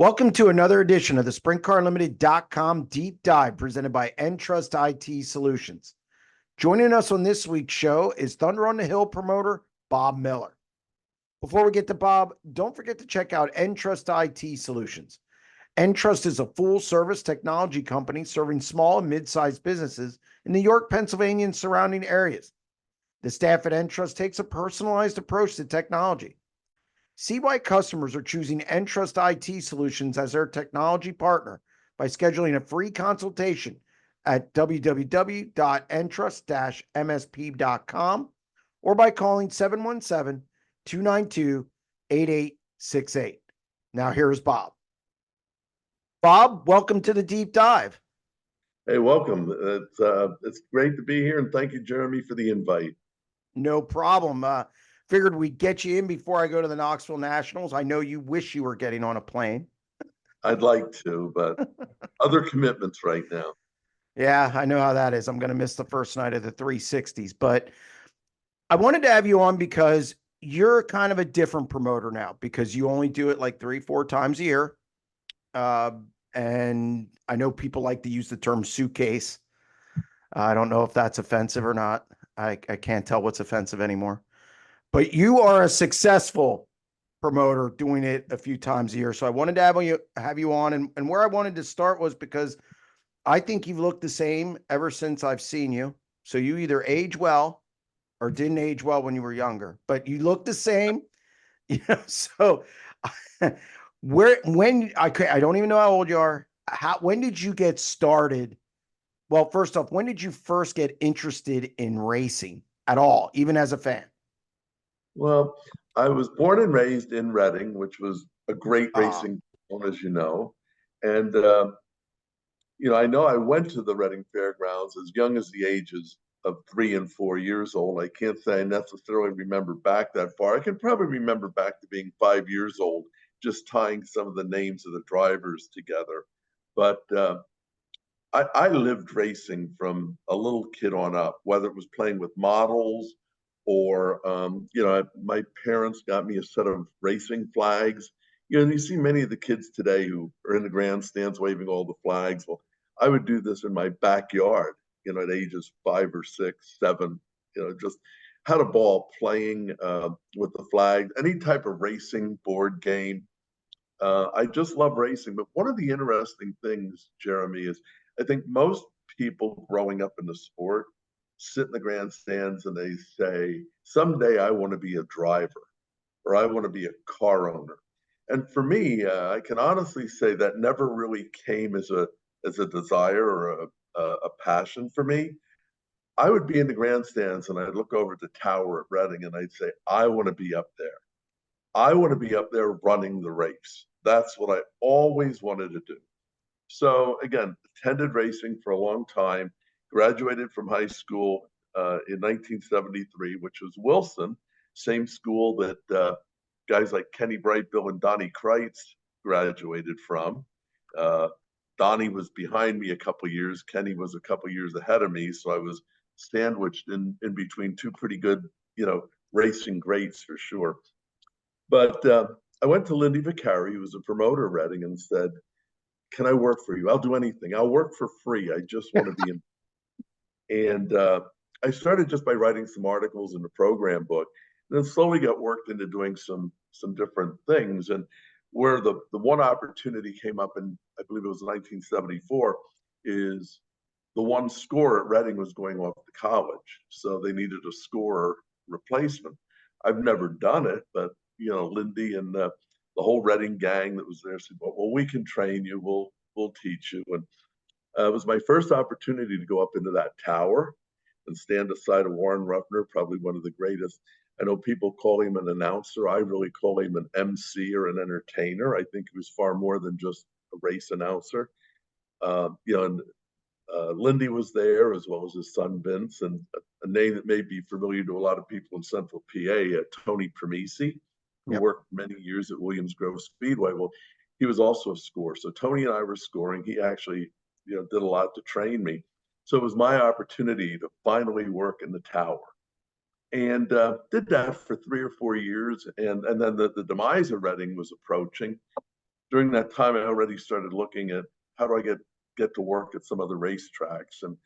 Welcome to another edition of the SprintCarUnlimited.com Deep Dive presented by EnTrust IT Solutions. Joining us on this week's show is Thunder on the Hill promoter Bob Miller. Before we get to Bob, don't forget to check out EnTrust IT Solutions. EnTrust is a full-service technology company serving small and mid-sized businesses in New York, Pennsylvania, and surrounding areas. The staff at EnTrust takes a personalized approach to technology. See why customers are choosing EnTrust IT Solutions as their technology partner by scheduling a free consultation at www.entrust-msp.com or by calling 717-292-8868. Now here's Bob. Bob, welcome to the Deep Dive. Hey, welcome. It's great to be here, and thank you, Jeremy, for the invite. No problem. Figured we'd get you in before I go to the Knoxville Nationals. I know you wish you were getting on a plane. I'd like to, but other commitments right now. Yeah, I know how that is. I'm going to miss the first night of the 360s, but I wanted to have you on because you're kind of a different promoter now because you only do it like 3-4 times a year. And I know people like to use the term suitcase. I don't know if that's offensive or not. I can't tell what's offensive anymore. But you are a successful promoter doing it a few times a year. So I wanted to have you on. And where I wanted to start was because I think you've looked the same ever since I've seen you. So you either age well or didn't age well when you were younger, but you look the same. So I don't even know how old you are. When did you get started? Well, first off, when did you first get interested in racing at all, even as a fan? Well, I was born and raised in Reading, which was a great racing town, as you know. And, I know I went to the Reading Fairgrounds as young as the ages of 3 and 4 years old. I can't say I necessarily remember back that far. I can probably remember back to being 5 years old, just tying some of the names of the drivers together. But I lived racing from a little kid on up, whether it was playing with models or, my parents got me a set of racing flags. And you see many of the kids today who are in the grandstands waving all the flags. Well, I would do this in my backyard, at ages 5 or 6, 7, just had a ball playing with the flag, any type of racing board game. I just love racing. But one of the interesting things, Jeremy, is I think most people growing up in the sport sit in the grandstands and they say, someday I want to be a driver or I want to be a car owner. And for me, I can honestly say that never really came as a desire or a passion for me. I would be in the grandstands and I'd look over at the tower at Reading and I'd say, I want to be up there. I want to be up there running the race. That's what I always wanted to do. So again, attended racing for a long time, graduated from high school in 1973, which was Wilson, same school that guys like Kenny Brightbill and Donnie Kreitz graduated from. Donnie was behind me a couple of years. Kenny was a couple of years ahead of me. So I was sandwiched in between two pretty good, racing greats for sure. But I went to Lindy Vicari, who was a promoter at Reading, and said, can I work for you? I'll do anything. I'll work for free. I just want to be in. And I started just by writing some articles in the program book, and then slowly got worked into doing some different things. And where the one opportunity came up in, I believe it was 1974, is the one scorer at Reading was going off to college. So they needed a scorer replacement. I've never done it, but, Lindy and the whole Reading gang that was there said, well, we can train you. We'll teach you. And it was my first opportunity to go up into that tower and stand aside of Warren Ruffner, probably one of the greatest. I know people call him an announcer. I really call him an MC or an entertainer. I think he was far more than just a race announcer. Lindy was there, as well as his son Vince, and a name that may be familiar to a lot of people in Central PA, Tony Primisi, who worked many years at Williams Grove Speedway. Well, he was also a scorer. So Tony and I were scoring. He actually, did a lot to train me. So it was my opportunity to finally work in the tower. And did that for 3 or 4 years. And then the demise of Reading was approaching. during that time, I already started looking at how do I get to work at some other racetracks, and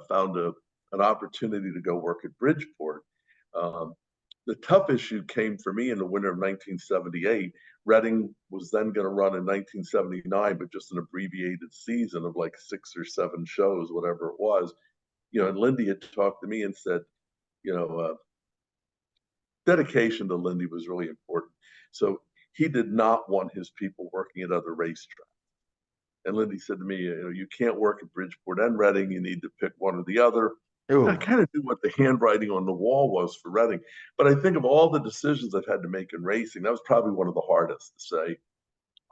found an opportunity to go work at Bridgeport. Um, the tough issue came for me in the winter of 1978. Reading was then going to run in 1979, but just an abbreviated season of like 6 or 7 shows, whatever it was. And Lindy had talked to me and said, you know, dedication to Lindy was really important. So he did not want his people working at other racetracks. And Lindy said to me, you can't work at Bridgeport and Reading. You need to pick one or the other. And I Ooh. kind of knew what the handwriting on the wall was for Reading. But I think of all the decisions I've had to make in racing, that was probably one of the hardest to say,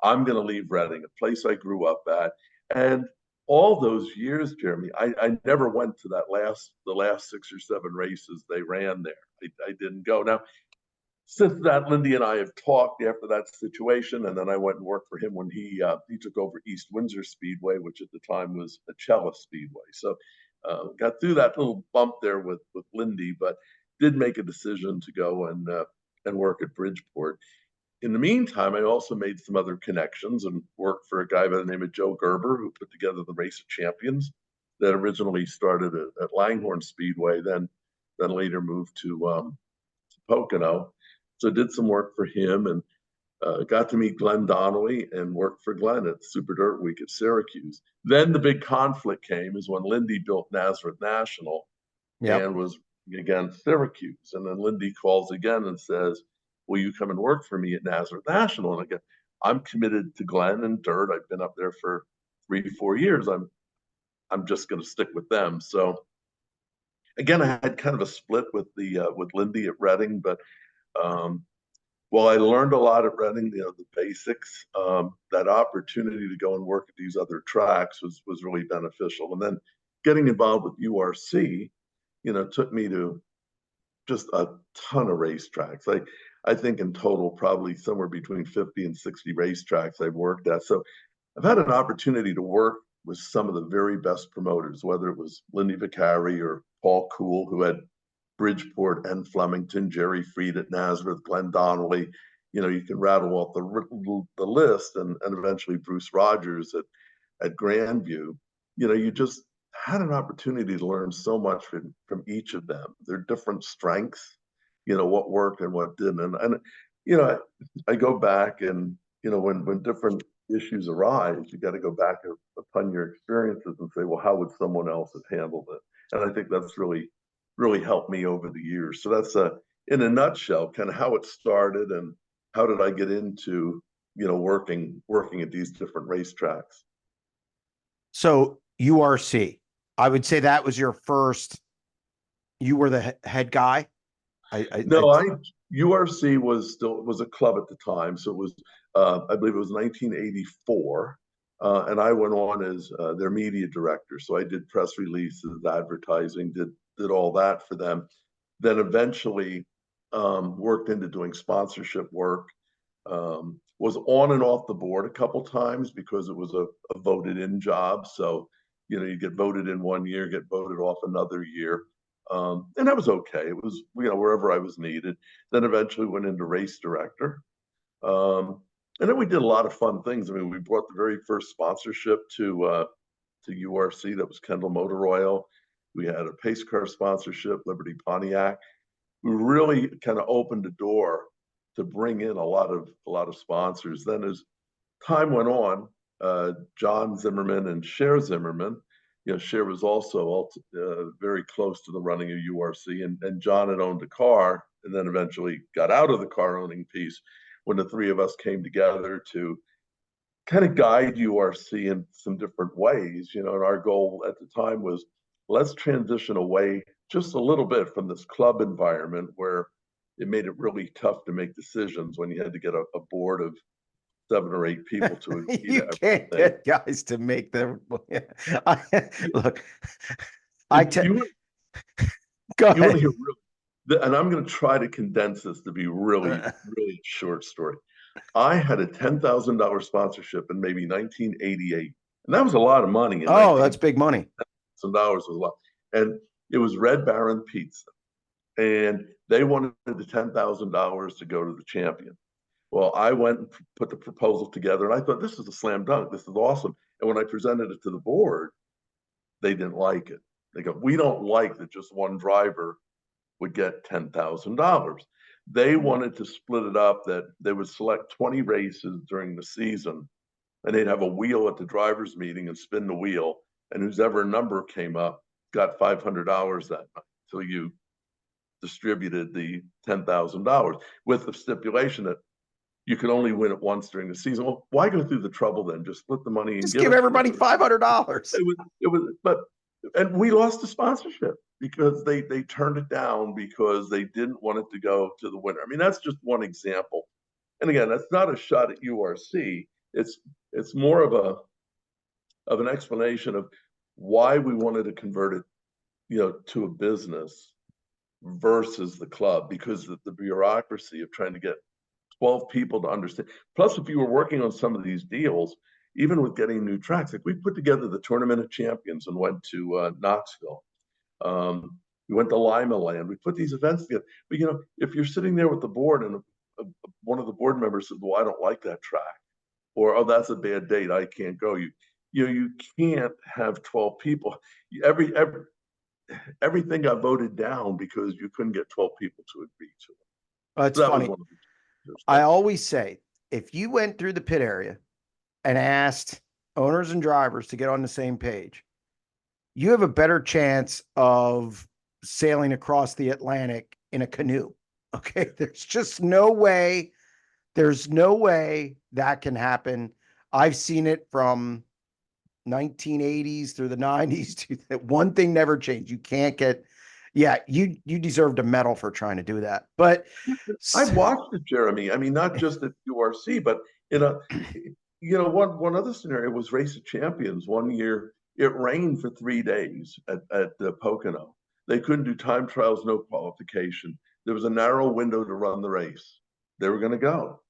I'm going to leave Reading, a place I grew up at. And all those years, Jeremy, I never went to the last 6 or 7 races they ran there. I didn't go. Now, since that, Lindy and I have talked after that situation, and then I went and worked for him when he took over East Windsor Speedway, which at the time was Acela Speedway. So got through that little bump there with Lindy, but did make a decision to go and work at Bridgeport. In the meantime, I also made some other connections and worked for a guy by the name of Joe Gerber, who put together the Race of Champions that originally started at Langhorne Speedway, then later moved to Pocono. So did some work for him, and got to meet Glenn Donnelly and worked for Glenn at Super Dirt Week at Syracuse. Then the big conflict came is when Lindy built Nazareth National Yep. and was against Syracuse. And then Lindy calls again and says, will you come and work for me at Nazareth National? And again, I'm committed to Glenn and Dirt. I've been up there for 3 to 4 years. I'm just going to stick with them. So again, I had kind of a split with Lindy at Reading, but well, I learned a lot at Reading, the basics. That opportunity to go and work at these other tracks was really beneficial. And then getting involved with URC, took me to just a ton of racetracks. I think in total, probably somewhere between 50 and 60 racetracks I've worked at. So I've had an opportunity to work with some of the very best promoters, whether it was Lindy Vicari or Paul Cool, who had Bridgeport and Flemington, Jerry Freed at Nazareth, Glenn Donnelly. You can rattle off the list, and eventually Bruce Rogers at Grandview. You just had an opportunity to learn so much from each of them, their different strengths, what worked and what didn't. And I go back and, when different issues arise, you got to go back upon your experiences and say, well, how would someone else have handled it? And I think that's really helped me over the years. So that's in a nutshell, kind of how it started and how did I get into, working at these different racetracks. So URC, I would say that was your first, you were the head guy. No, URC was a club at the time. So it was, I believe it was 1984. And I went on as their media director. So I did press releases, advertising, did all that for them. Then eventually worked into doing sponsorship work. Was on and off the board a couple times because it was a voted in job. So, you get voted in one year, get voted off another year. And that was okay. It was, wherever I was needed. Then eventually went into race director. And then we did a lot of fun things. I mean, we brought the very first sponsorship to URC. That was Kendall Motor Oil. We had a pace car sponsorship, Liberty Pontiac. We really kind of opened the door to bring in a lot of sponsors. Then as time went on, John Zimmerman and Cher Zimmerman, Cher was also very close to the running of URC, and John had owned a car and then eventually got out of the car owning piece when the three of us came together to kind of guide URC in some different ways, and our goal at the time was let's transition away just a little bit from this club environment where it made it really tough to make decisions when you had to get a board of 7 or 8 people to agree You to can't everything. get guys to make them. Look, You go want to ahead. hear and I'm going to try to condense this to be really a short story. I had a $10,000 sponsorship in maybe 1988, and that was a lot of money. Oh, that's big money. $10,000 was a lot, and it was Red Baron Pizza, and they wanted the $10,000 to go to the champion. Well, I went and put the proposal together, and I thought this is a slam dunk. This is awesome. And when I presented it to the board, they didn't like it. They go, we don't like that just one driver would get $10,000. They wanted to split it up, that they would select 20 races during the season, and they'd have a wheel at the drivers' meeting and spin the wheel, and whoever number came up got $500 that night. So you distributed the $10,000 with the stipulation that you could only win it once during the season. Well, why go through the trouble then? Just split the money and Just give give it. everybody $500. But and we lost the sponsorship because they turned it down because they didn't want it to go to the winner. I mean, that's just one example. And again, that's not a shot at URC. It's more of an explanation of why we wanted to convert it, to a business versus the club, because of the bureaucracy of trying to get 12 people to understand. Plus, if you were working on some of these deals, even with getting new tracks, like we put together the Tournament of Champions and went to Knoxville. We went to Lima Land. We put these events together. But if you're sitting there with the board and one of the board members says, "Well, I don't like that track," or "Oh, that's a bad date, I can't go," you can't have 12 people. Everything got voted down because you couldn't get 12 people to agree to it. It's So that funny. was one of the I always say, if you went through the pit area and asked owners and drivers to get on the same page, you have a better chance of sailing across the Atlantic in a canoe. Okay. There's just no way. There's no way that can happen. I've seen it from 1980s through the 90s. One thing never changed. You can't get, yeah, you deserved a medal for trying to do that. But I watched it, Jeremy. I mean, not just at URC, but in a, one other scenario was Race of Champions. One year, it rained for 3 days at Pocono. They couldn't do time trials, no qualification. There was a narrow window to run the race. They were going to go.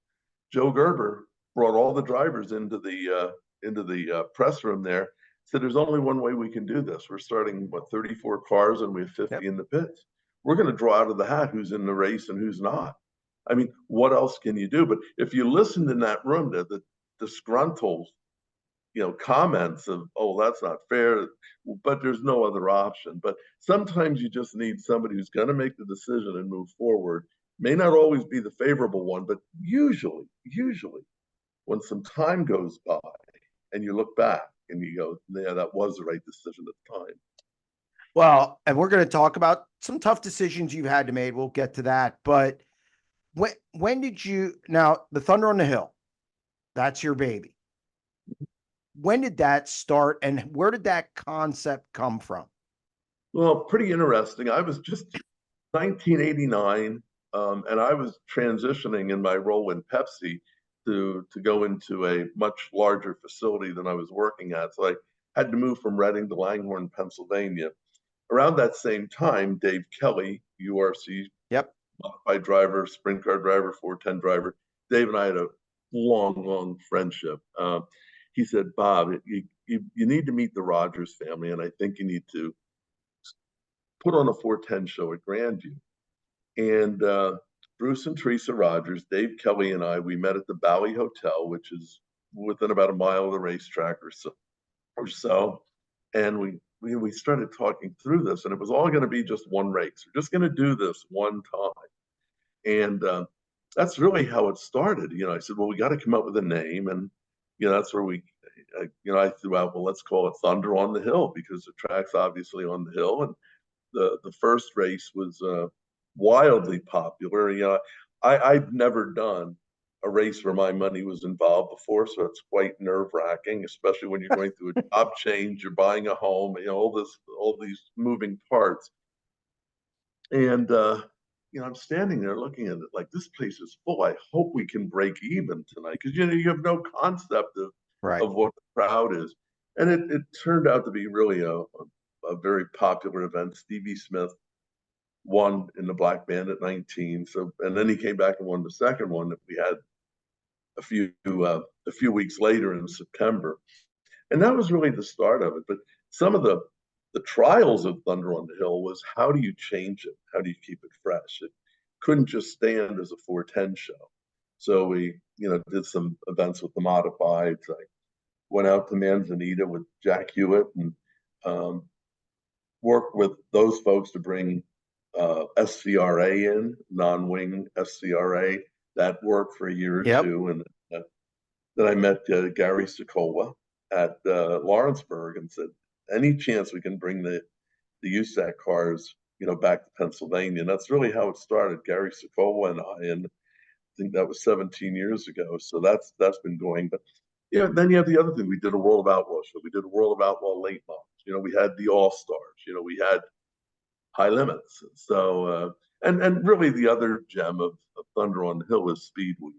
Joe Gerber brought all the drivers into the press room there. Said, "There's only one way we can do this. We're starting 34 cars, and we have 50 in the pits. We're going to draw out of the hat who's in the race and who's not." I mean, what else can you do? But if you listened in that room to the disgruntled, comments of, "Oh, that's not fair," but there's no other option. But sometimes you just need somebody who's going to make the decision and move forward. May not always be the favorable one, but usually, when some time goes by and you look back and you go, "Yeah, that was the right decision at the time." well, and we're going to talk about some tough decisions you've had to make. We'll get to that. But when did you, now the Thunder on the Hill, that's your baby. When did that start and where did that concept come from? Well, pretty interesting. I was just 1989, and I was transitioning in my role in Pepsi to go into a much larger facility than I was working at. So I had to move from Reading to Langhorne, Pennsylvania. Around that same time, Dave Kelly, URC Yep. modified driver, sprint car driver, 410 driver. Dave and I had a long friendship. He said, "Bob, you need to meet the Rogers family, and I think you need to put on a 410 show at Grandview." And Bruce and Teresa Rogers, Dave Kelly, and I, we met at the Bowie Hotel, which is within about a mile of the racetrack or so. And we started talking through this, and it was all going to be just one race. We're just going to do this one time. And that's really how it started. I said, "Well, we got to come up with a name." And, that's where I threw out, "Well, let's call it Thunder on the Hill," because the track's obviously on the hill. And the first race was wildly popular. I'd never done a race where my money was involved before, so it's quite nerve-wracking, especially when you're going through a job change, you're buying a home, all these moving parts. And I'm standing there looking at it like, this place is full. I hope we can break even tonight, because you have no concept of what the crowd is. And it turned out to be really a very popular event. Stevie Smith won in the black band at 19. So, and then he came back and won the second one that we had a few weeks later in September. And that was really the start of it. But some of the trials of Thunder on the Hill was, how do you change it? How do you keep it fresh? It couldn't just stand as a 410 show. So we, did some events with the modifieds. I went out to Manzanita with Jack Hewitt and um, worked with those folks to bring SCRA in, non-wing SCRA. That worked for a year or Yep. two. And then I met Gary Sokola at Lawrenceburg and said, any chance we can bring the USAC cars, back to Pennsylvania. And that's really how it started. Gary Sokola and I think that was 17 years ago. So that's been going. But then you have the other thing. We did a World of Outlaw show. We did a World of Outlaw late models. We had the All Stars. We had High Limits. So and really the other gem of Thunder on the Hill is Speed Week.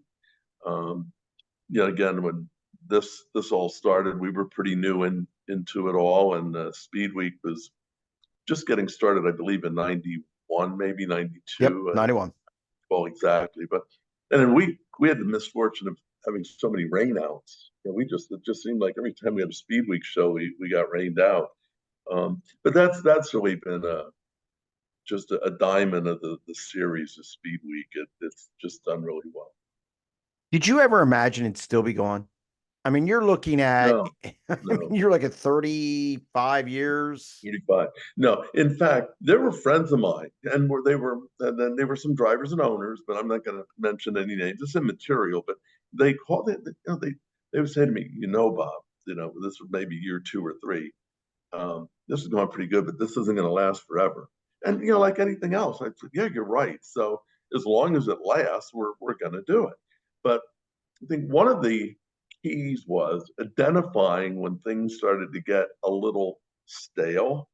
Again, when this all started, we were pretty new into it all, and Speed Week was just getting started, I believe, in '91, maybe Yep. '92. 91. Well, exactly. But and then we had the misfortune of having so many rainouts. It just seemed like every time we had a Speed Week show, we got rained out. But that's really been just a diamond of the series of Speed Week. It's just done really well. Did you ever imagine it'd still be going? I mean, you're looking at, No, I mean, no. you're like at 35 years. 85. No, in fact, there were friends of mine, and then they were some drivers and owners, but I'm not going to mention any names. It's immaterial, but they called it. They would say to me, Bob, this was maybe year 2 or 3. This is going pretty good, but this isn't going to last forever. And like anything else, I said, yeah, you're right. So as long as it lasts, we're going to do it. But I think one of the keys was identifying when things started to get a little stale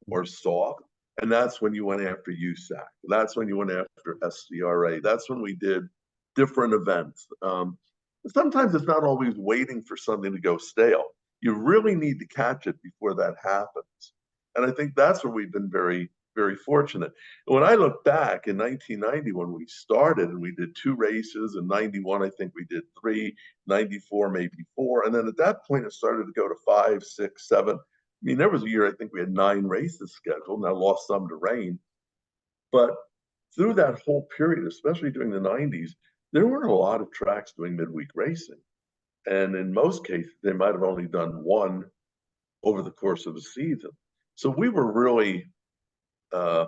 or soft. And that's when you went after USAC. That's when you went after SCRA. That's when we did different events. Sometimes it's not always waiting for something to go stale. You really need to catch it before that happens. And I think that's where we've been very, very fortunate. When I look back in 1990, when we started and we did 2 races, in 91, I think we did 3, 94, maybe 4. And then at that point, it started to go to 5, 6, 7. I mean, there was a year I think we had 9 races scheduled, and I lost some to rain. But through that whole period, especially during the 90s, there weren't a lot of tracks doing midweek racing. And in most cases, they might have only done 1 over the course of a season. So we were really uh,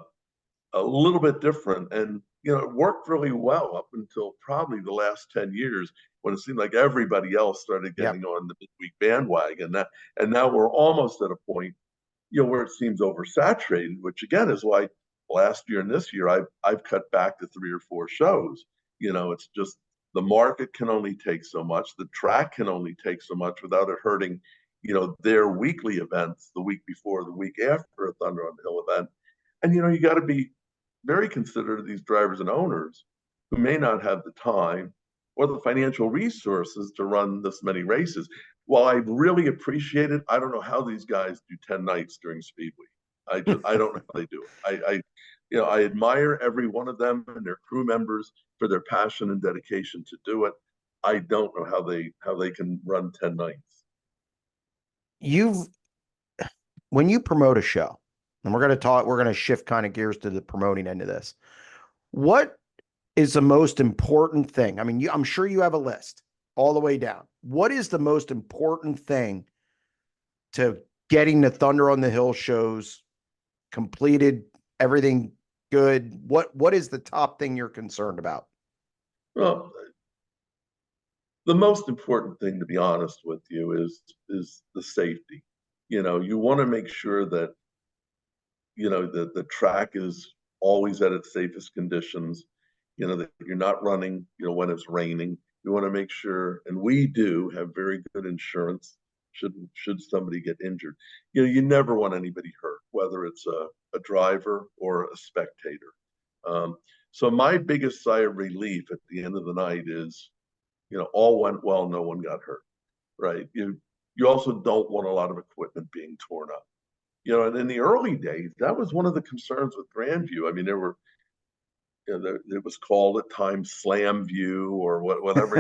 a little bit different. And, it worked really well up until probably the last 10 years when it seemed like everybody else started Yep. getting on the midweek bandwagon. And now we're almost at a point, where it seems oversaturated, which again is why last year and this year I've cut back to 3 or 4 shows. It's just the market can only take so much, the track can only take so much without it hurting, their weekly events the week before, the week after a Thunder on the Hill event. And you got to be very considerate of these drivers and owners who may not have the time or the financial resources to run this many races. While I really appreciate it, I don't know how these guys do 10 nights during Speed Week. I don't know how they do it. I admire every one of them and their crew members for their passion and dedication to do it. I don't know how they can run 10 nights. You've, when you promote a show, and we're going to shift kind of gears to the promoting end of this. What is the most important thing? I mean, I'm sure you have a list all the way down. What is the most important thing to getting the Thunder on the Hill shows completed, everything good? What is the top thing you're concerned about? Well, the most important thing, to be honest with you, is the safety. You want to make sure that the track is always at its safest conditions. That you're not running when it's raining. You want to make sure, and we do have very good insurance should somebody get injured. You never want anybody hurt, whether it's a driver or a spectator. So my biggest sigh of relief at the end of the night is, all went well, no one got hurt, right? You also don't want a lot of equipment being torn up. And in the early days, that was one of the concerns with Grandview. I mean, there were, it was called at times Slam View or whatever.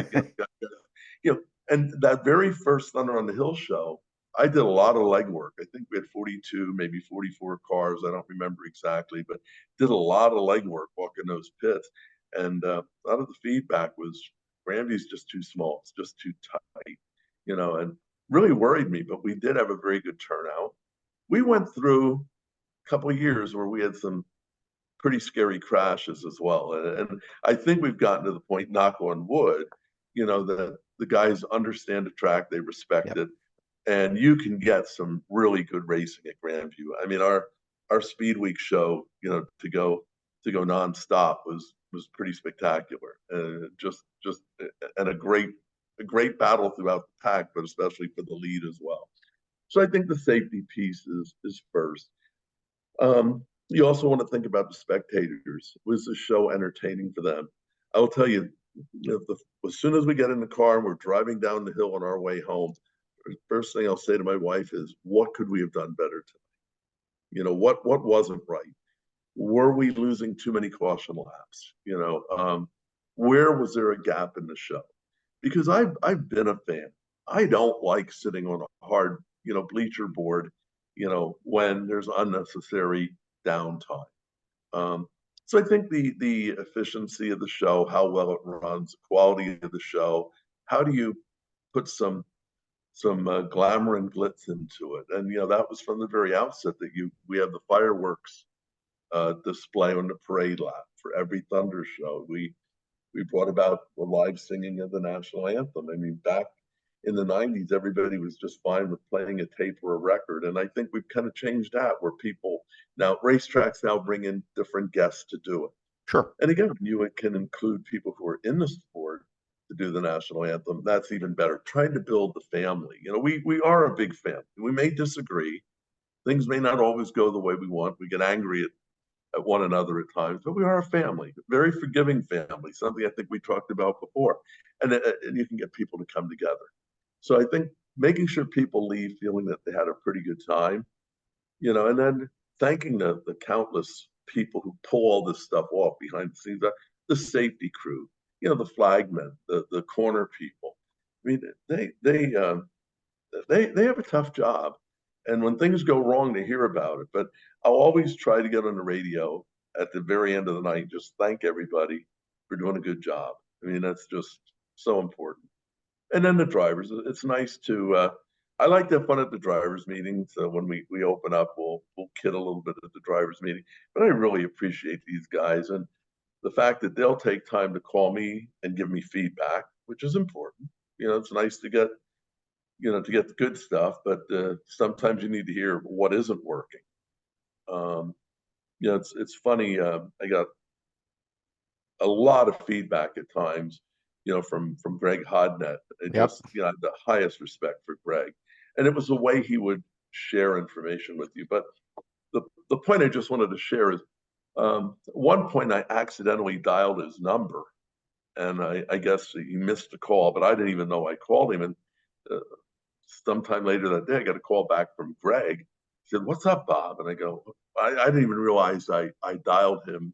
And that very first Thunder on the Hill show, I did a lot of legwork. I think we had 42, maybe 44 cars. I don't remember exactly, but did a lot of legwork walking those pits. And a lot of the feedback was Grandview's just too small. It's just too tight, and really worried me. But we did have a very good turnout. We went through a couple of years where we had some pretty scary crashes as well. And I think we've gotten to the point, knock on wood, that the guys understand the track, they respect Yep. it, and you can get some really good racing at Grandview. I mean, our Speed Week show, to go nonstop was pretty spectacular. Just and a great battle throughout the pack, but especially for the lead as well. So I think the safety piece is first. You also want to think about the spectators. Was the show entertaining for them? I will tell you, as soon as we get in the car and we're driving down the hill on our way home, the first thing I'll say to my wife is, "What could we have done better tonight? What wasn't right? Were we losing too many caution laps? Where was there a gap in the show?" Because I've been a fan. I don't like sitting on a hard, bleacher board, when there's unnecessary downtime. Um, so I think the efficiency of the show, how well it runs, the quality of the show, how do you put some glamour and glitz into it? And that was from the very outset that we have the fireworks display on the parade lap for every Thunder show. We brought about the live singing of the national anthem. I mean, back in the 90s, everybody was just fine with playing a tape or a record. And I think we've kind of changed that, where people now, racetracks now bring in different guests to do it. Sure. And again, you can include people who are in the sport to do the national anthem. That's even better. Trying to build the family. We are a big family. We may disagree. Things may not always go the way we want. We get angry at one another at times, but we are a family, a very forgiving family, something I think we talked about before. And you can get people to come together. So I think making sure people leave feeling that they had a pretty good time, and then thanking the countless people who pull all this stuff off behind the scenes, the safety crew, the flagmen, the corner people. I mean, they have a tough job, and when things go wrong, they hear about it. But I'll always try to get on the radio at the very end of the night, just thank everybody for doing a good job. I mean, that's just so important. And then the drivers, it's nice to. I like to have fun at the drivers meeting. So when we open up, we'll kid a little bit at the drivers meeting. But I really appreciate these guys and the fact that they'll take time to call me and give me feedback, which is important. It's nice to get the good stuff, but sometimes you need to hear what isn't working. It's funny. I got a lot of feedback at times, from Greg Hodnett, and Yep. just the highest respect for Greg. And it was the way he would share information with you. But the point I just wanted to share is, one point I accidentally dialed his number, and I guess he missed a call, but I didn't even know I called him. And sometime later that day, I got a call back from Greg. He said, "What's up, Bob?" And I go, I didn't even realize I dialed him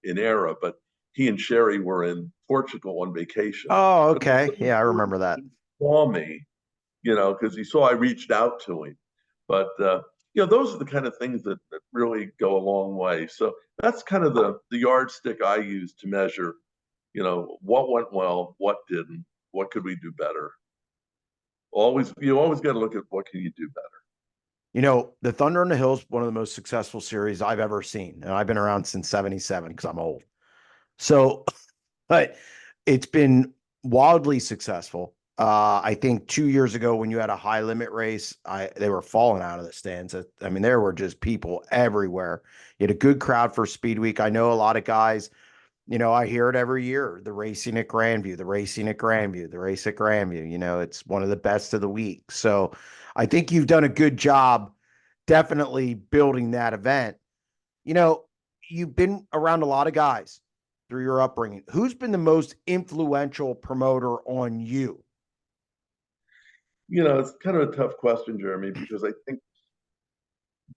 in error, but he and Sherry were in Portugal on vacation. Oh, But okay. Yeah, I remember that. he called me, because he saw I reached out to him. But those are the kind of things that really go a long way. So that's kind of the yardstick I use to measure, what went well, what didn't, what could we do better. You always got to look at what can you do better. The Thunder on the Hill is one of the most successful series I've ever seen. And I've been around since 77 because I'm old. So, but it's been wildly successful. I think 2 years ago when you had a high limit race, they were falling out of the stands. I mean, there were just people everywhere. You had a good crowd for Speed Week. I know a lot of guys, I hear it every year. The racing at Grandview, the racing at Grandview, the race at Grandview, it's one of the best of the week. So I think you've done a good job definitely building that event. You've been around a lot of guys through your upbringing. Who's been the most influential promoter on you? It's kind of a tough question, Jeremy, because I think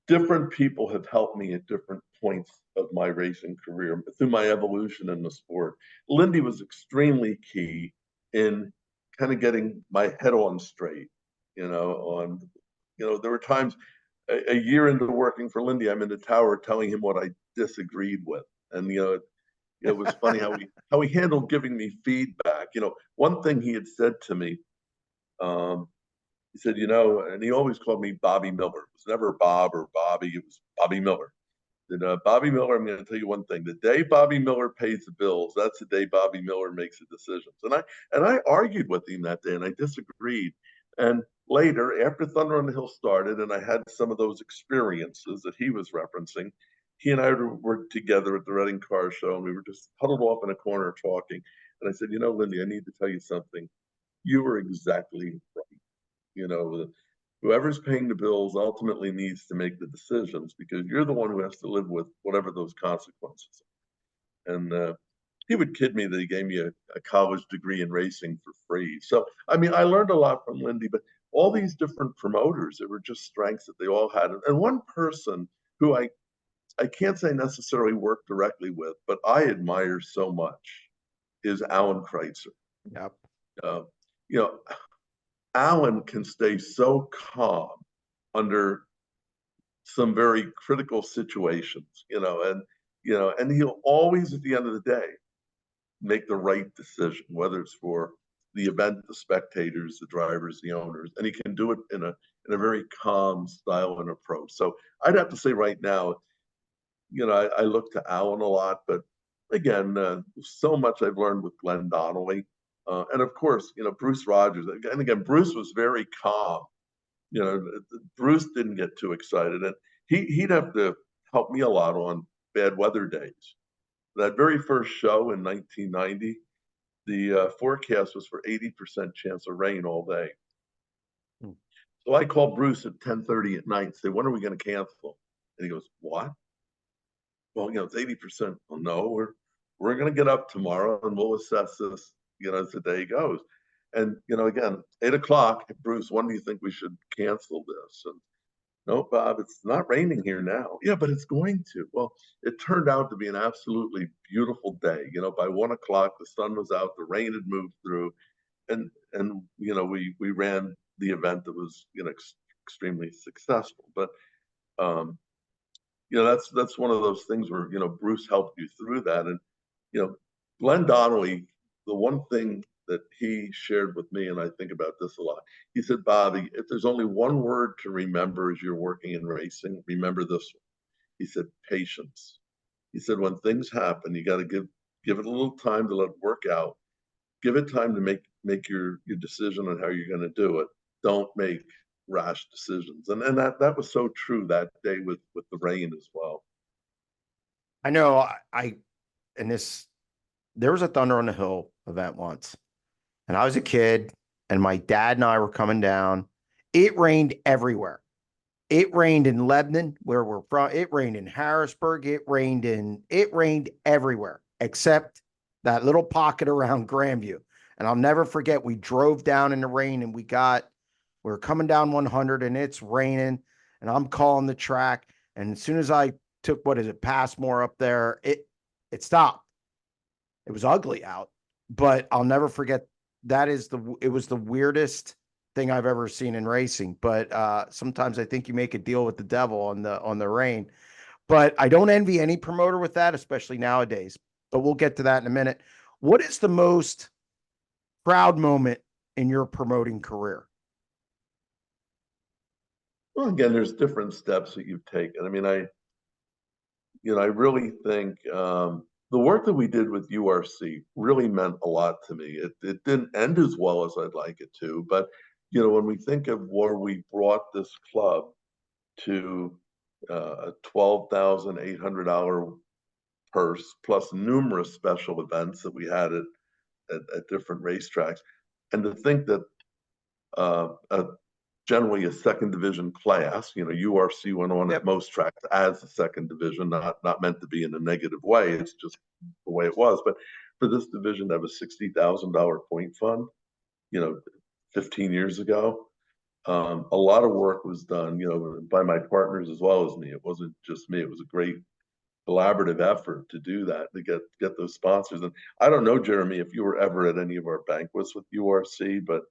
different people have helped me at different points of my racing career through my evolution in the sport. Lindy was extremely key in kind of getting my head on straight. There were times a year into working for Lindy, I'm in the tower telling him what I disagreed with. And, It was funny how he handled giving me feedback. One thing he had said to me, he said, and he always called me Bobby Miller. It was never Bob or Bobby. It was Bobby Miller. And Bobby Miller, I'm going to tell you one thing: the day Bobby Miller pays the bills, that's the day Bobby Miller makes the decisions. And I argued with him that day, and I disagreed. And later, after Thunder on the Hill started, and I had some of those experiences that he was referencing, he and I were together at the Reading Car Show, and we were just huddled off in a corner talking. And I said, Lindy, I need to tell you something. You were exactly right. Whoever's paying the bills ultimately needs to make the decisions, because you're the one who has to live with whatever those consequences are. And he would kid me that he gave me a college degree in racing for free. So, I mean, I learned a lot from Lindy, but all these different promoters, there were just strengths that they all had. And one person who I can't say necessarily worked directly with, but I admire so much is Alan Kreitzer. Yep. Uh, you know, Alan can stay so calm under some very critical situations, and he'll always, at the end of the day, make the right decision, whether it's for the event, the spectators, the drivers, the owners, and he can do it in a very calm style and approach. So I'd have to say right now, I look to Alan a lot, but again, so much I've learned with Glenn Donnelly. And of course, Bruce Rogers. And again, Bruce was very calm. Bruce didn't get too excited, and he'd have to help me a lot on bad weather days. That very first show in 1990, the forecast was for 80% chance of rain all day. Hmm. So I called Bruce at 10:30 at night and said, "When are we going to cancel?" And he goes, "What?" Well, it's 80%. Well, no, we're going to get up tomorrow and we'll assess this, as the day goes. And again, 8 o'clock, Bruce, when do you think we should cancel this? And no, Bob, it's not raining here now. Yeah, but it's going to. Well, it turned out to be an absolutely beautiful day. By 1 o'clock, the sun was out, the rain had moved through, and we ran the event that was extremely successful. But that's one of those things where Bruce helped you through that. And Glenn Donnelly, the one thing that he shared with me, and I think about this a lot, he said, "Bobby, if there's only one word to remember as you're working in racing, remember this one." He said, "Patience." He said, "When things happen, you got to give it a little time to let it work out. Give it time to make your decision on how you're going to do it. Don't make rash decisions." And that was so true that day with the rain as well. I know and there was a Thunder on the Hill event once, and I was a kid, and my dad and I were coming down. It rained everywhere. It rained in Lebanon, where we're from. It rained in Harrisburg. It rained everywhere except that little pocket around Grandview. And I'll never forget, we drove down in the rain, and we were coming down 100, and it's raining, and I'm calling the track. And as soon as I took, Passmore up there, it stopped. It was ugly out, but I'll never forget. It was the weirdest thing I've ever seen in racing. But sometimes I think you make a deal with the devil on the rain. But I don't envy any promoter with that, especially nowadays. But we'll get to that in a minute. What is the most proud moment in your promoting career? Well, again, there's different steps that you've taken. I mean, I really think the work that we did with URC really meant a lot to me. It didn't end as well as I'd like it to, but when we think of where we brought this club to a $12,800 purse plus numerous special events that we had at different racetracks, and to think that generally a second division class. URC went on at most tracks as a second division, not meant to be in a negative way. It's just the way it was. But for this division to have a $60,000 point fund, 15 years ago, a lot of work was done, by my partners as well as me. It wasn't just me. It was a great collaborative effort to do that, to get those sponsors. And I don't know, Jeremy, if you were ever at any of our banquets with URC, but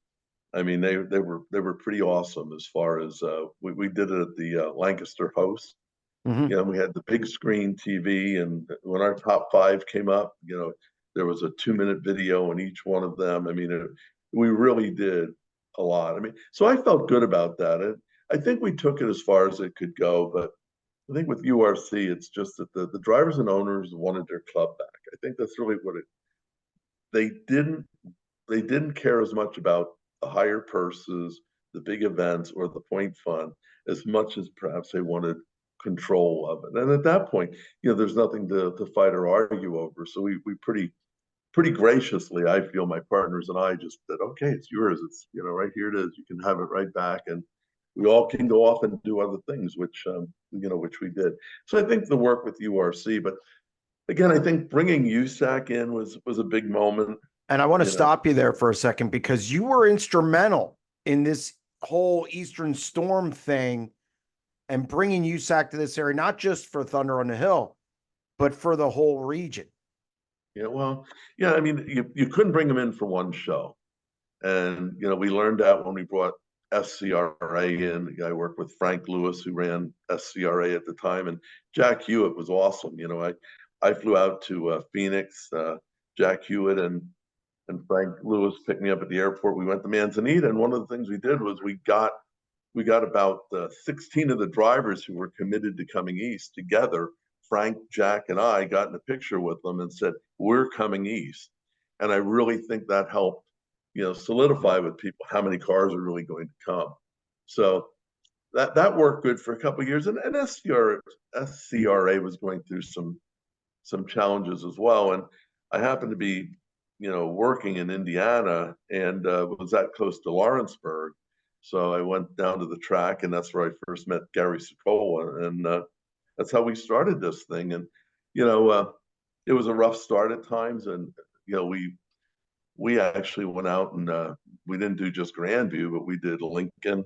I mean, they were pretty awesome as far as we did it at the Lancaster House, Mhm. You know, we had the big screen TV, and when our top five came up, you know, there was a 2 minute video in each one of them. I mean, we really did a lot. I mean, so I felt good about that. And I think we took it as far as it could go, but I think with URC, it's just that the drivers and owners wanted their club back. I think that's really what it, they didn't, they didn't care as much about the higher purses, the big events, or the point fund as much as perhaps they wanted control of it. And at that point, you know, there's nothing to fight or argue over. So we pretty graciously, I feel, my partners and I just said, okay, it's yours. It's, you know, right here it is. You can have it right back. And we all can go off and do other things, which, you know, which we did. So I think the work with URC, but again, I think bringing USAC in was a big moment, And I want to you know. stop you there for a second because you were instrumental in this whole Eastern Storm thing and bringing USAC to this area, not just for Thunder on the Hill, but for the whole region. Yeah, well, yeah, I mean, you couldn't bring them in for one show. And, you know, we learned that when we brought SCRA in. I worked with Frank Lewis, who ran SCRA at the time, and Jack Hewitt was awesome. You know, I flew out to Phoenix. Jack Hewitt and Frank Lewis picked me up at the airport. We went to Manzanita, and one of the things we did was we got about 16 of the drivers who were committed to coming east together. Frank, Jack, and I got in a picture with them and said, "We're coming east." And I really think that helped, you know, solidify with people how many cars are really going to come. So that worked good for a couple of years. And SCRA was going through some challenges as well. And I happened to be, you know, working in Indiana and was that close to Lawrenceburg. So I went down to the track, and that's where I first met Gary Sokola, and that's how we started this thing. And you know, it was a rough start at times, and you know, we actually went out and we didn't do just Grandview, but we did Lincoln,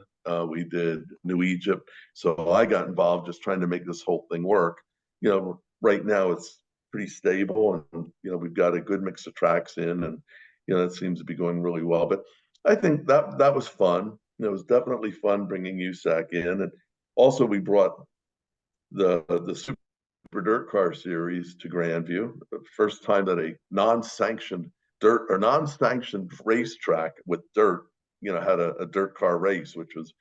we did New Egypt. So I got involved just trying to make this whole thing work. You know, right now it's pretty stable, and you know, we've got a good mix of tracks in, and you know, it seems to be going really well. But I think that was fun. It was definitely fun bringing USAC in, and also we brought the Super Dirt Car Series to Grandview. The first time that a non-sanctioned dirt or non-sanctioned racetrack with dirt, you know, had a dirt car race, which was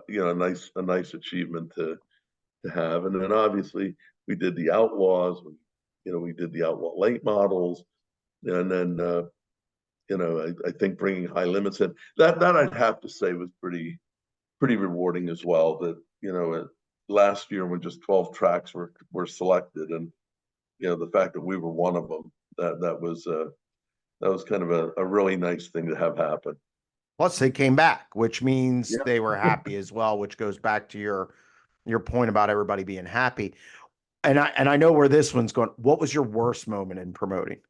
you know, a nice achievement to have. And then obviously we did the Outlaws, you know, we did the Outlaw late models, and then you know, I think bringing high limits in that I'd have to say was pretty rewarding as well. That you know, last year when just 12 tracks were selected, and you know, the fact that we were one of them, that was kind of a really nice thing to have happen. Plus, they came back, which means Yeah. they were happy as well, which goes back to your point about everybody being happy. And I know where this one's going. What was your worst moment in promoting?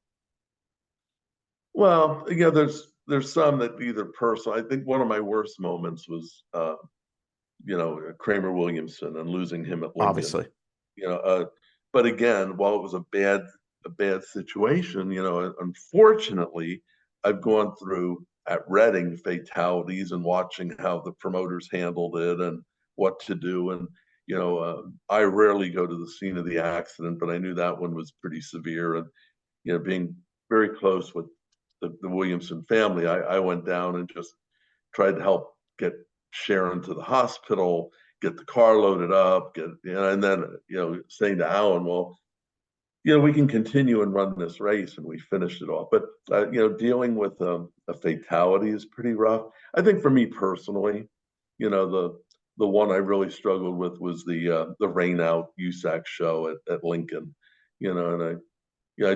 Well, yeah, there's some that either personal. I think one of my worst moments was you know, Kramer Williamson and losing him at Lincoln. Obviously. You know, but again, while it was a bad situation, you know, unfortunately, I've gone through at Reading fatalities and watching how the promoters handled it and what to do. And you know, I rarely go to the scene of the accident, but I knew that one was pretty severe. And you know, being very close with the Williamson family, I went down and just tried to help get Sharon to the hospital, get the car loaded up, get, you know, and then, you know, saying to Alan, well, you know, we can continue and run this race, and we finished it off. But, you know, dealing with a fatality is pretty rough. I think for me personally, you know, the one I really struggled with was the rain out USAC show at Lincoln, you know, and yeah,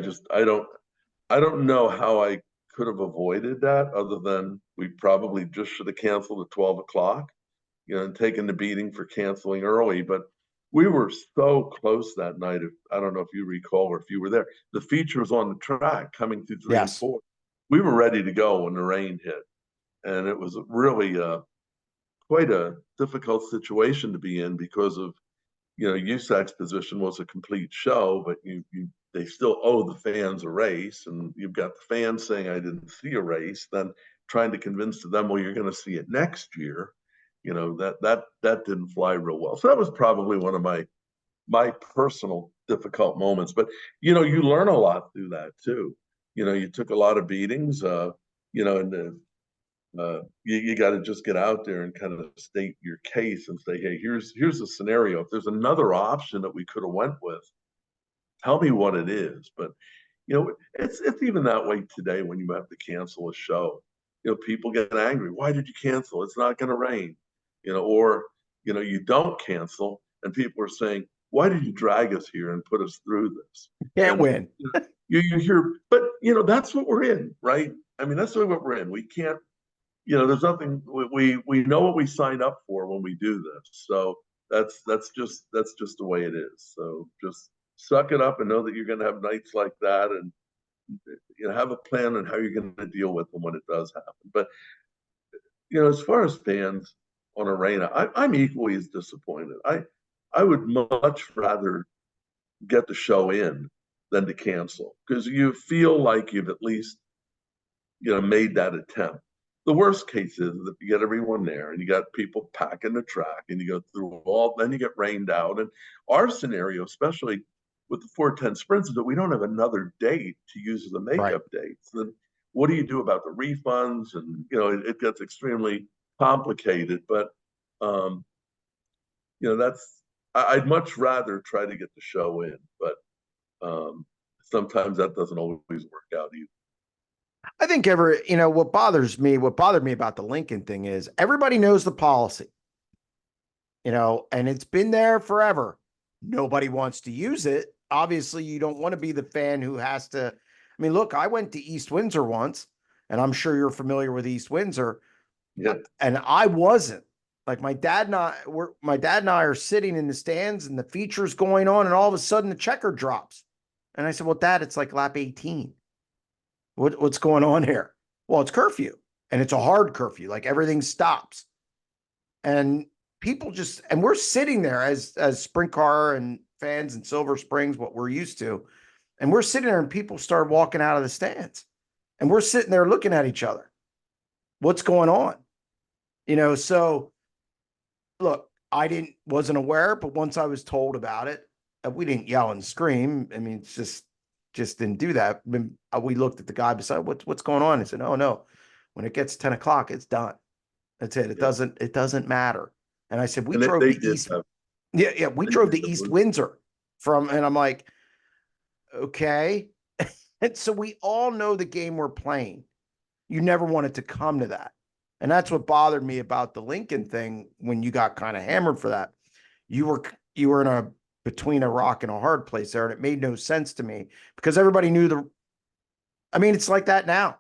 I don't know how I could have avoided that other than we probably just should have canceled at 12 o'clock, you know, and taken the beating for canceling early. But we were so close that night. If I don't know if you recall or if you were there, the feature was on the track coming through three and Yes. four. We were ready to go when the rain hit. And it was really quite a difficult situation to be in because of, you know, USAC's position was a complete show, but they still owe the fans a race, and you've got the fans saying I didn't see a race, then trying to convince them, well, you're going to see it next year, That didn't fly real well. So that was probably one of my personal difficult moments. But you learn a lot through that too. You took a lot of beatings, and you got to just get out there and kind of state your case and say, hey, here's a scenario. If there's another option that we could have went with, tell me what it is. But it's even that way today when you have to cancel a show. People get angry. Why did you cancel? It's not going to rain. Or you don't cancel, and people are saying, why did you drag us here and put us through this? Can't And win. you hear, but that's what we're in, right? I mean, that's what we're in. We can't, there's nothing. We know what we signed up for when we do this. So that's just the way it is. So just suck it up and know that you're going to have nights like that, and have a plan on how you're going to deal with them when it does happen. But as far as fans on Arena, I'm equally as disappointed. I would much rather get the show in than to cancel, because you feel like you've at least made that attempt. The worst case is that you get everyone there and you got people packing the track and you go through then you get rained out. And our scenario, especially with the 410 sprints, is that we don't have another date to use as a Right. makeup date. So then what do you do about the refunds? And it gets extremely complicated. But I'd much rather try to get the show in, but sometimes that doesn't always work out either. I think what bothered me about the Lincoln thing is everybody knows the policy, and it's been there forever. Nobody wants to use it. Obviously, you don't want to be the fan who has to. I mean, look, I went to East Windsor once, and I'm sure you're familiar with East Windsor. Yeah. And I wasn't. Like my dad and I are sitting in the stands and the feature's going on, and all of a sudden the checker drops. And I said, well, Dad, it's like lap 18. What's going on here? Well, it's curfew, and it's a hard curfew. Like everything stops. And and we're sitting there as sprint car and fans in Silver Springs, what we're used to. And we're sitting there and people start walking out of the stands. And we're sitting there looking at each other. What's going on? So look, wasn't aware, but once I was told about it, we didn't yell and scream. I mean, it's just didn't do that. We looked at the guy beside, what's going on? He said, oh no, when it gets 10 o'clock, it's done. That's it. It doesn't matter. And I said, we drove to East. Yeah. We drove to East Windsor and I'm like, okay. And so we all know the game we're playing. You never want it to come to that. And that's what bothered me about the Lincoln thing when you got kind of hammered for that. You were between a rock and a hard place there, and it made no sense to me because everybody knew it's like that now.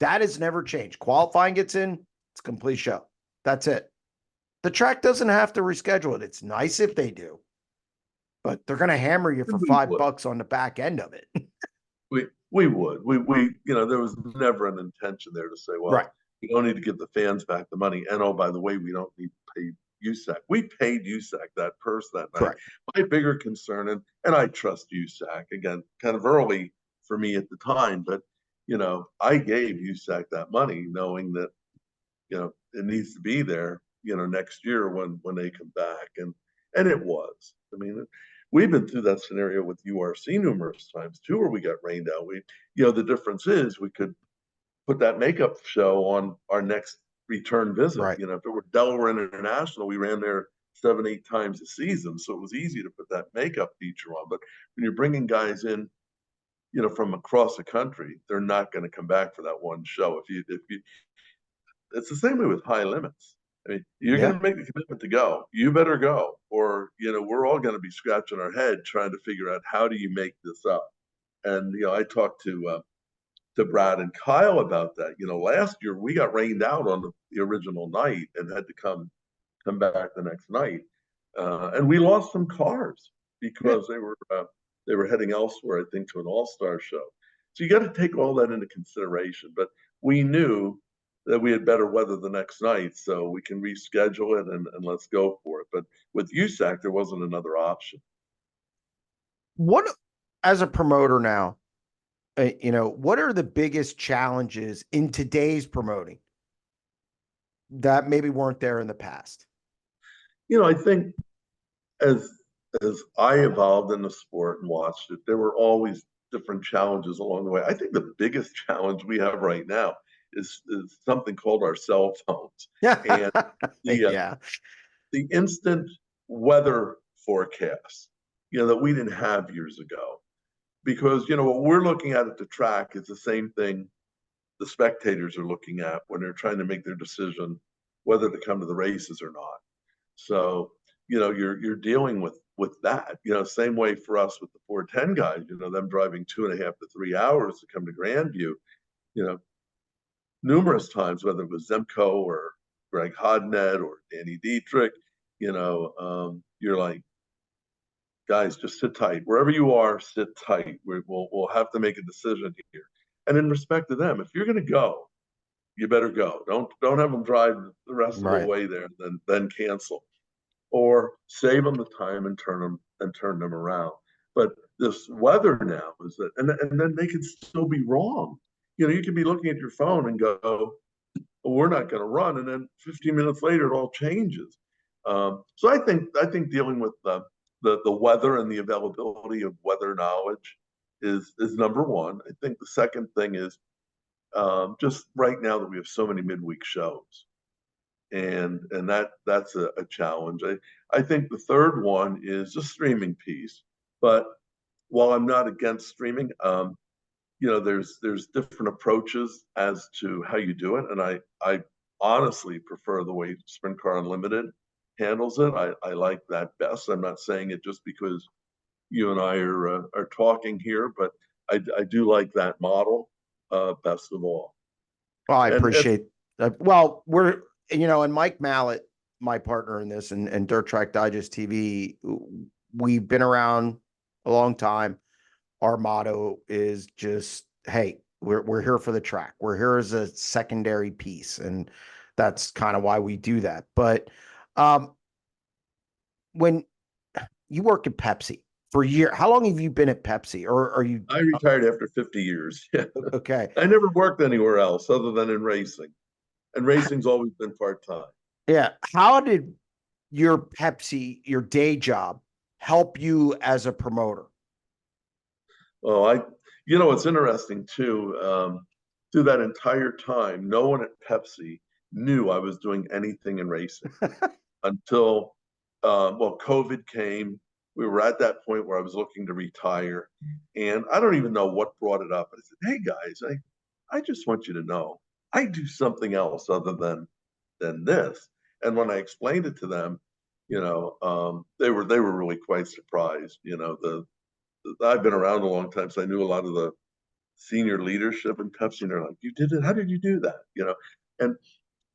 That has never changed. Qualifying gets in, it's a complete show. That's it. The track doesn't have to reschedule it. It's nice if they do, but they're going to hammer you for $5 on the back end of it. We would. There was never an intention there to say, well, right. We don't need to give the fans back the money. And oh, by the way, we don't need to pay USAC. We paid USAC that purse that night. Correct. My bigger concern, and I trust USAC, again, kind of early for me at the time, but I gave USAC that money knowing that, it needs to be there, next year when they come back. And it was. I mean, we've been through that scenario with URC numerous times too, where we got rained out. The difference is we could put that makeup show on our next return visit. Right. If it were Delaware International, we ran there 7-8 times a season, so it was easy to put that makeup feature on. But when you're bringing guys in, from across the country, they're not going to come back for that one show. If you, it's the same way with high limits. I mean, you're going to make the commitment to go. You better go, or we're all going to be scratching our head trying to figure out how do you make this up. And I talked to Brad and Kyle about that. Last year we got rained out on the original night and had to come back the next night, and we lost some cars because they were heading elsewhere, I think, to an all-star show. So you got to take all that into consideration. But we knew that we had better weather the next night, so we can reschedule it and let's go for it. But with USAC, there wasn't another option. What, as a promoter now, what are the biggest challenges in today's promoting? that maybe weren't there in the past? I think as as I evolved in the sport and watched it, there were always different challenges along the way. I think the biggest challenge we have right now is something called our cell phones and the Yeah. the instant weather forecasts, that we didn't have years ago. Because what we're looking at the track is the same thing the spectators are looking at when they're trying to make their decision whether to come to the races or not. So, you're dealing with that. Same way for us with the 410 guys, them driving 2.5 to 3 hours to come to Grandview, you know, numerous times, whether it was Zemco or Greg Hodnett or Danny Dietrich, you're like, guys, just sit tight. Wherever you are, sit tight. We'll have to make a decision here. And in respect to them, if you're going to go, you better go. Don't have them drive the rest of the Right. way there, then cancel, or save them the time and turn them around. But this weather now is that, and then they could still be wrong. You could be looking at your phone and go, well, we're not going to run, and then 15 minutes later it all changes. So I think dealing with the weather and the availability of weather knowledge is number one. I think the second thing is just right now that we have so many midweek shows, and that's a challenge. I think the third one is the streaming piece. But while I'm not against streaming, there's different approaches as to how you do it, and I honestly prefer the way Sprint Car Unlimited handles it. I like that best. I'm not saying it just because you and I are talking here, but I do like that model best of all. Well, I And if appreciate that. Well, and Mike Mallet, my partner in this, and Dirt Track Digest TV, we've been around a long time. Our motto is just, hey, we're here for the track. We're here as a secondary piece, and that's kind of why we do that. But when you work at Pepsi for a year, how long have you been at Pepsi, or are you I retired after 50 years. Yeah. okay? I never worked anywhere else other than in racing. And racing's always been part-time. Yeah. How did your day job, help you as a promoter? Oh, it's interesting too. Through that entire time, no one at Pepsi knew I was doing anything in racing until, COVID came. We were at that point where I was looking to retire, and I don't even know what brought it up. I said, "Hey guys, I just want you to know I do something else other than this." And when I explained it to them, they were really quite surprised. I've been around a long time, so I knew a lot of the senior leadership in Pepsi, and they're like, "You did it? How did you do that?" And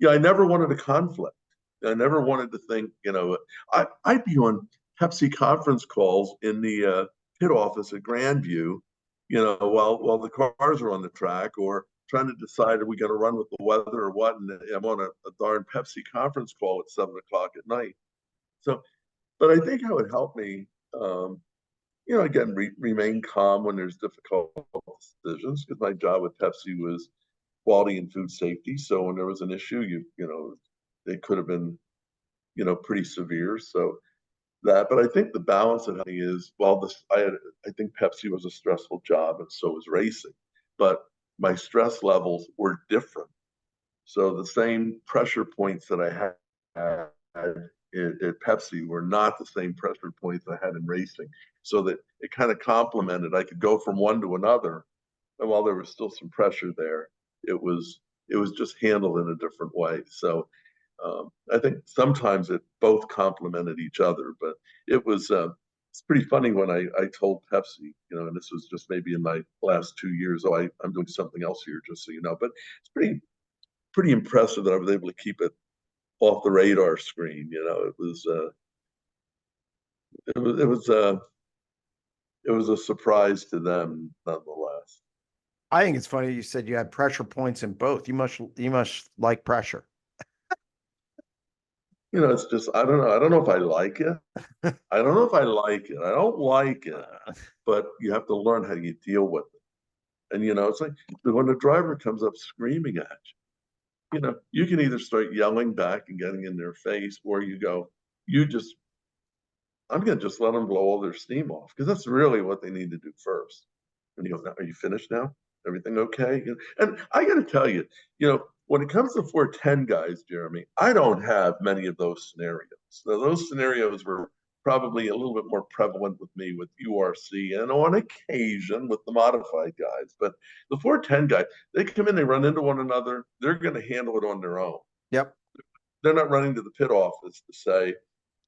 I never wanted a conflict. I never wanted to think, I'd be on Pepsi conference calls in the pit office at Grandview, while the cars are on the track, or trying to decide are we going to run with the weather or what. And I'm on a darn Pepsi conference call at 7 o'clock at night. So, but I think how it helped me, again, remain calm when there's difficult decisions, because my job with Pepsi was quality and food safety. So when there was an issue, they could have been, pretty severe. So but I think the balance of it is, well, I think Pepsi was a stressful job, and so was racing, but my stress levels were different. So the same pressure points that I had at Pepsi were not the same pressure points I had in racing. So that it kind of complemented. I could go from one to another, and while there was still some pressure there, it was just handled in a different way. So I think sometimes it both complemented each other. But it's pretty funny when I told Pepsi, and this was just maybe in my last 2 years. Oh, I'm doing something else here, just so you know. But it's pretty impressive that I was able to keep it off the radar screen. It was a surprise to them nonetheless. I think it's funny you said you had pressure points in both. You must like pressure. It's just I don't know. I don't know if I like it. I don't know if I like it. I don't like it, but you have to learn how you deal with it. And it's like when the driver comes up screaming at you, you can either start yelling back and getting in their face, or you go, you just, I'm going to just let them blow all their steam off, because that's really what they need to do first. And you go, are you finished now? Everything okay? And I got to tell you, when it comes to 410 guys, Jeremy, I don't have many of those scenarios. Now, those scenarios were probably a little bit more prevalent with me with URC and on occasion with the modified guys. But the 410 guys, they come in, they run into one another, they're going to handle it on their own. Yep. They're not running to the pit office to say,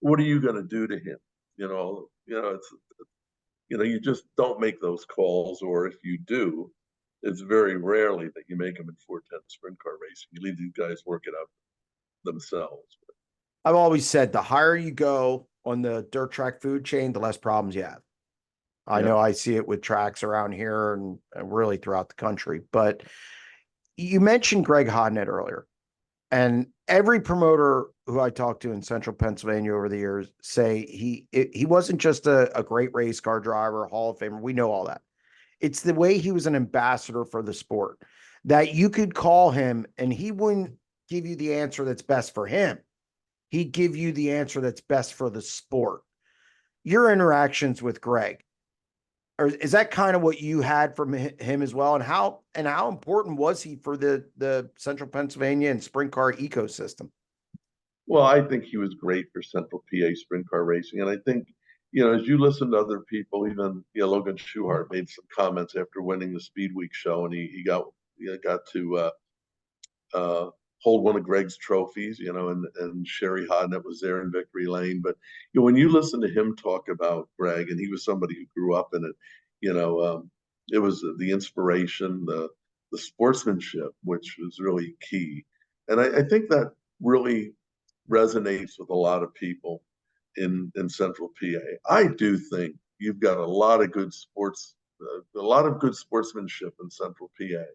what are you going to do to him? You just don't make those calls, or if you do, it's very rarely that you make them in 410 sprint car racing. You leave these guys work it out themselves. I've always said the higher you go on the dirt track food chain, the less problems you have. I know I see it with tracks around here and really throughout the country. But you mentioned Greg Hodnett earlier, and every promoter who I talked to in central Pennsylvania over the years say he wasn't just a great race car driver, Hall of Famer. We know all that. It's the way he was an ambassador for the sport, that you could call him and he wouldn't give you the answer that's best for him. He'd give you the answer that's best for the sport. Your interactions with Greg, or is that kind of what you had from him as well? And how important was he for the central Pennsylvania and sprint car ecosystem? Well, I think he was great for Central PA sprint car racing. And I think, as you listen to other people, even, Logan Schuhart made some comments after winning the Speed Week show, and he got to hold one of Greg's trophies, and Sherry Hodnett was there in Victory Lane. But when you listen to him talk about Greg, and he was somebody who grew up in it, it was the inspiration, the sportsmanship, which was really key. And I think that really resonates with a lot of people in Central PA. I do think you've got a lot of good sportsmanship in Central PA.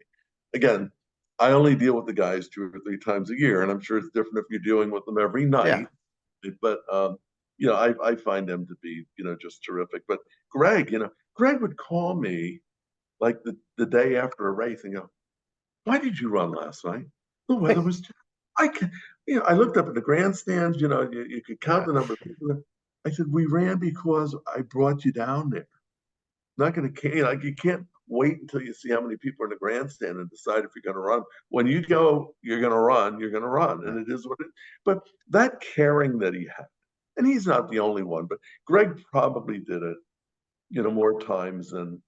Again, I only deal with the guys 2 or 3 times a year, and I'm sure it's different if you're dealing with them every night. Yeah. But I find them to be just terrific. But Greg, Greg would call me like the day after a race and go, "Why did you run last night? The weather was." I can, I looked up at the grandstands. You could count the number of people. I said, "We ran because I brought you down there. Not going to, you can't wait until you see how many people are in the grandstand and decide if you're going to run. When you go, you're going to run, and it is what it is." But that caring that he had, and he's not the only one, but Greg probably did it, more times than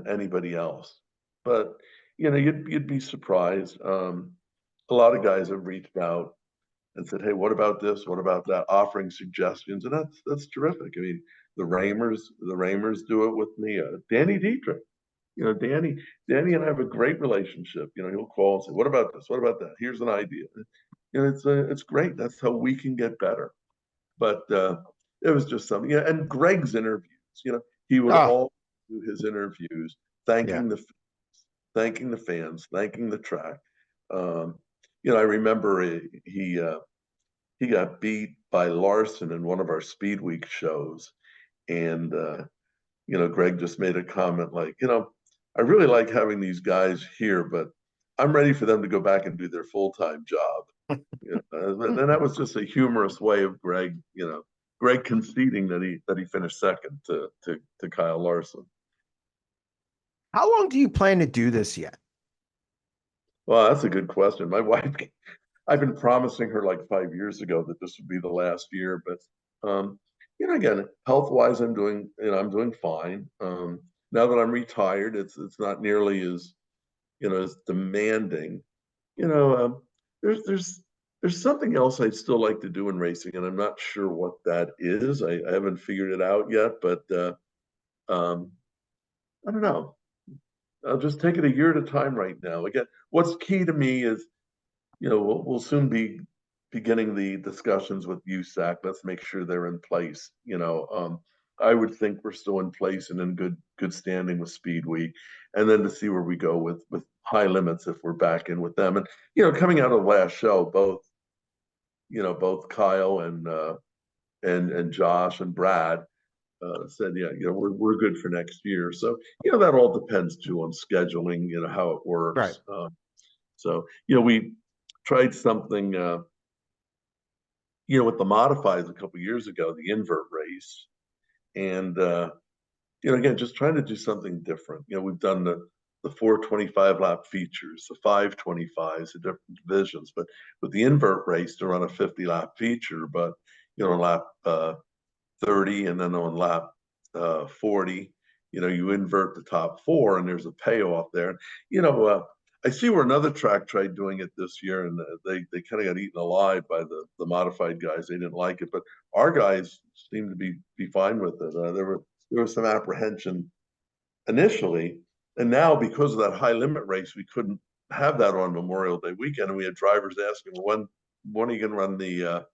anybody else. But you'd be surprised. A lot of guys have reached out and said, "Hey, what about this? What about that?" Offering suggestions, and that's terrific. I mean, the Ramers do it with me. Danny Dietrich, Danny and I have a great relationship. He'll call and say, "What about this? What about that? Here's an idea." It's great. That's how we can get better. But it was just something. Yeah, and Greg's interviews. He would all do his interviews, thanking the fans, thanking the track. I remember he got beat by Larson in one of our Speed Week shows, and Greg just made a comment like, "I really like having these guys here, but I'm ready for them to go back and do their full-time job." And that was just a humorous way of Greg conceding that he finished second to Kyle Larson. How long do you plan to do this yet? Well, that's a good question. My wife, I've been promising her like 5 years ago that this would be the last year, but again, health-wise, I'm doing fine. Now that I'm retired, it's not nearly as as demanding. There's something else I'd still like to do in racing, and I'm not sure what that is. I haven't figured it out yet, but I don't know. I'll just take it a year at a time right now. Again, what's key to me is, we'll soon be beginning the discussions with USAC. Let's make sure they're in place. I would think we're still in place and in good standing with Speed Week, and then to see where we go with high limits if we're back in with them. And coming out of the last show, both Kyle and Josh and Brad said, "Yeah, we're good for next year." So that all depends too on scheduling, how it works. Right. So we tried something, with the modifieds a couple years ago, the invert race. And, again, just trying to do something different. We've done the 425 lap features, the 525s, the different divisions, but with the invert race to run a 50 lap feature, but, lap 30 and then on lap 40, you invert the top four and there's a payoff there. I see where another track tried doing it this year, and they kind of got eaten alive by the modified guys. They didn't like it, but our guys seemed to be fine with it. There was some apprehension initially, and now because of that high limit race, we couldn't have that on Memorial Day weekend, and we had drivers asking, well, when are you going to run the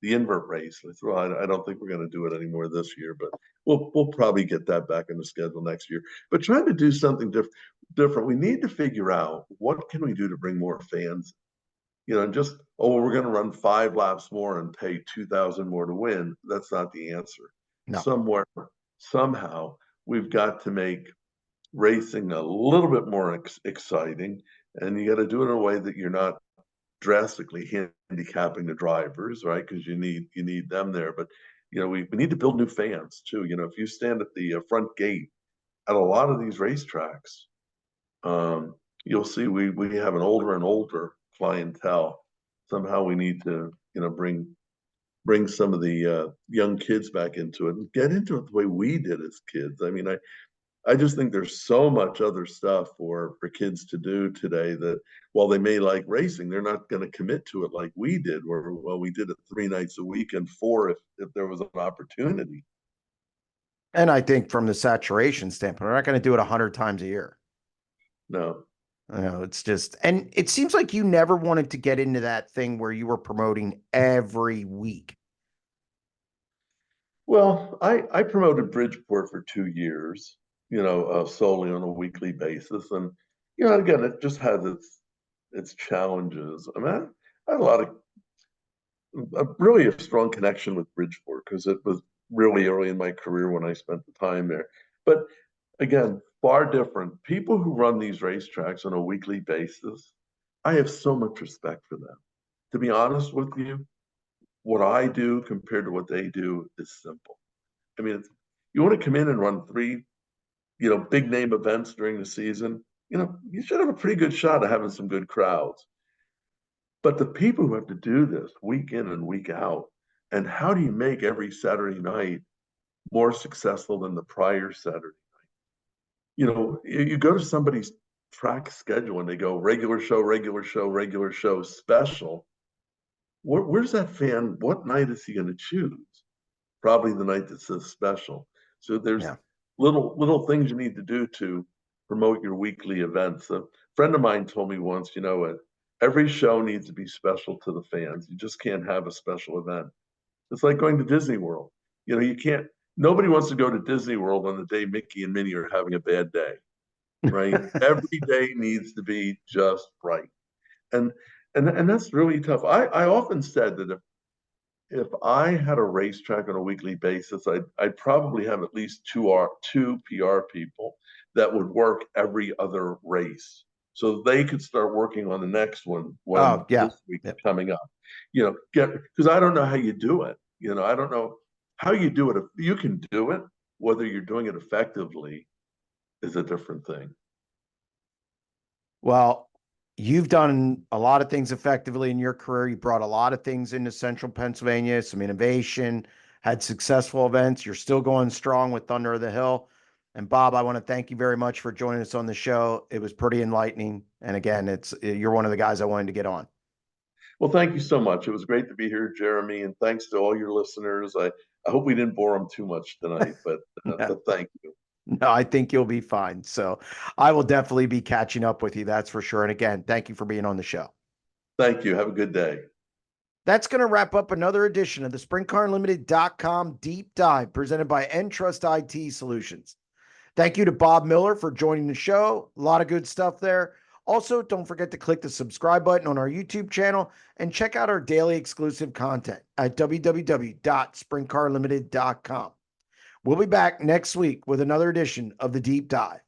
invert race? I said, well, I don't think we're going to do it anymore this year, but we'll probably get that back in the schedule next year. But trying to do something different. We need to figure out what can we do to bring more fans. And just, we're going to run 5 laps more and pay 2,000 more to win. That's not the answer. No. Somewhere, somehow, we've got to make racing a little bit more exciting, and you got to do it in a way that you're not drastically handicapping the drivers, right? Because you need them there. But we need to build new fans too. If you stand at the front gate at a lot of these racetracks, you'll see we have an older and older clientele. Somehow we need to bring some of the young kids back into it and get into it the way we did as kids. I mean, I just think there's so much other stuff for kids to do today that while they may like racing, they're not going to commit to it like we did, where we did it 3 nights a week and 4 if there was an opportunity. And I think from the saturation standpoint, we're not going to do it 100 times a year. No. It's just, and it seems like you never wanted to get into that thing where you were promoting every week. Well, I promoted Bridgeport for 2 years, solely on a weekly basis. And, again, it just has its challenges. I mean, I had really a strong connection with Bridgeport because it was really early in my career when I spent the time there. But again, far different. People who run these racetracks on a weekly basis, I have so much respect for them. To be honest with you, what I do compared to what they do is simple. I mean, you want to come in and run 3, big name events during the season, you should have a pretty good shot at having some good crowds. But the people who have to do this week in and week out, and how do you make every Saturday night more successful than the prior Saturday night? You go to somebody's track schedule and they go regular show, regular show, regular show, special. Where's that fan? What night is he going to choose? Probably the night that says special. So there's little things you need to do to promote your weekly events. A friend of mine told me once, every show needs to be special to the fans. You just can't have a special event. It's like going to Disney World. You can't, nobody wants to go to Disney World on the day Mickey and Minnie are having a bad day, right? Every day needs to be just right. And that's really tough. I often said that if I had a racetrack on a weekly basis, I'd probably have at least two PR people that would work every other race, so they could start working on the next one when this week is coming up. Because I don't know how you do it. I don't know how you do it. If you can do it, whether you're doing it effectively is a different thing. Well, you've done a lot of things effectively in your career. You brought a lot of things into Central Pennsylvania, some innovation, had successful events. You're still going strong with Thunder of the Hill. And Bob, I want to thank you very much for joining us on the show. It was pretty enlightening. And again, you're one of the guys I wanted to get on. Well, thank you so much. It was great to be here, Jeremy. And thanks to all your listeners. I hope we didn't bore them too much tonight, but thank you. No, I think you'll be fine. So I will definitely be catching up with you. That's for sure. And again, thank you for being on the show. Thank you. Have a good day. That's going to wrap up another edition of the SprintCarUnlimited.com Deep Dive presented by EnTrust IT Solutions. Thank you to Bob Miller for joining the show. A lot of good stuff there. Also, don't forget to click the subscribe button on our YouTube channel and check out our daily exclusive content at www.sprintcarlimited.com. We'll be back next week with another edition of the Deep Dive.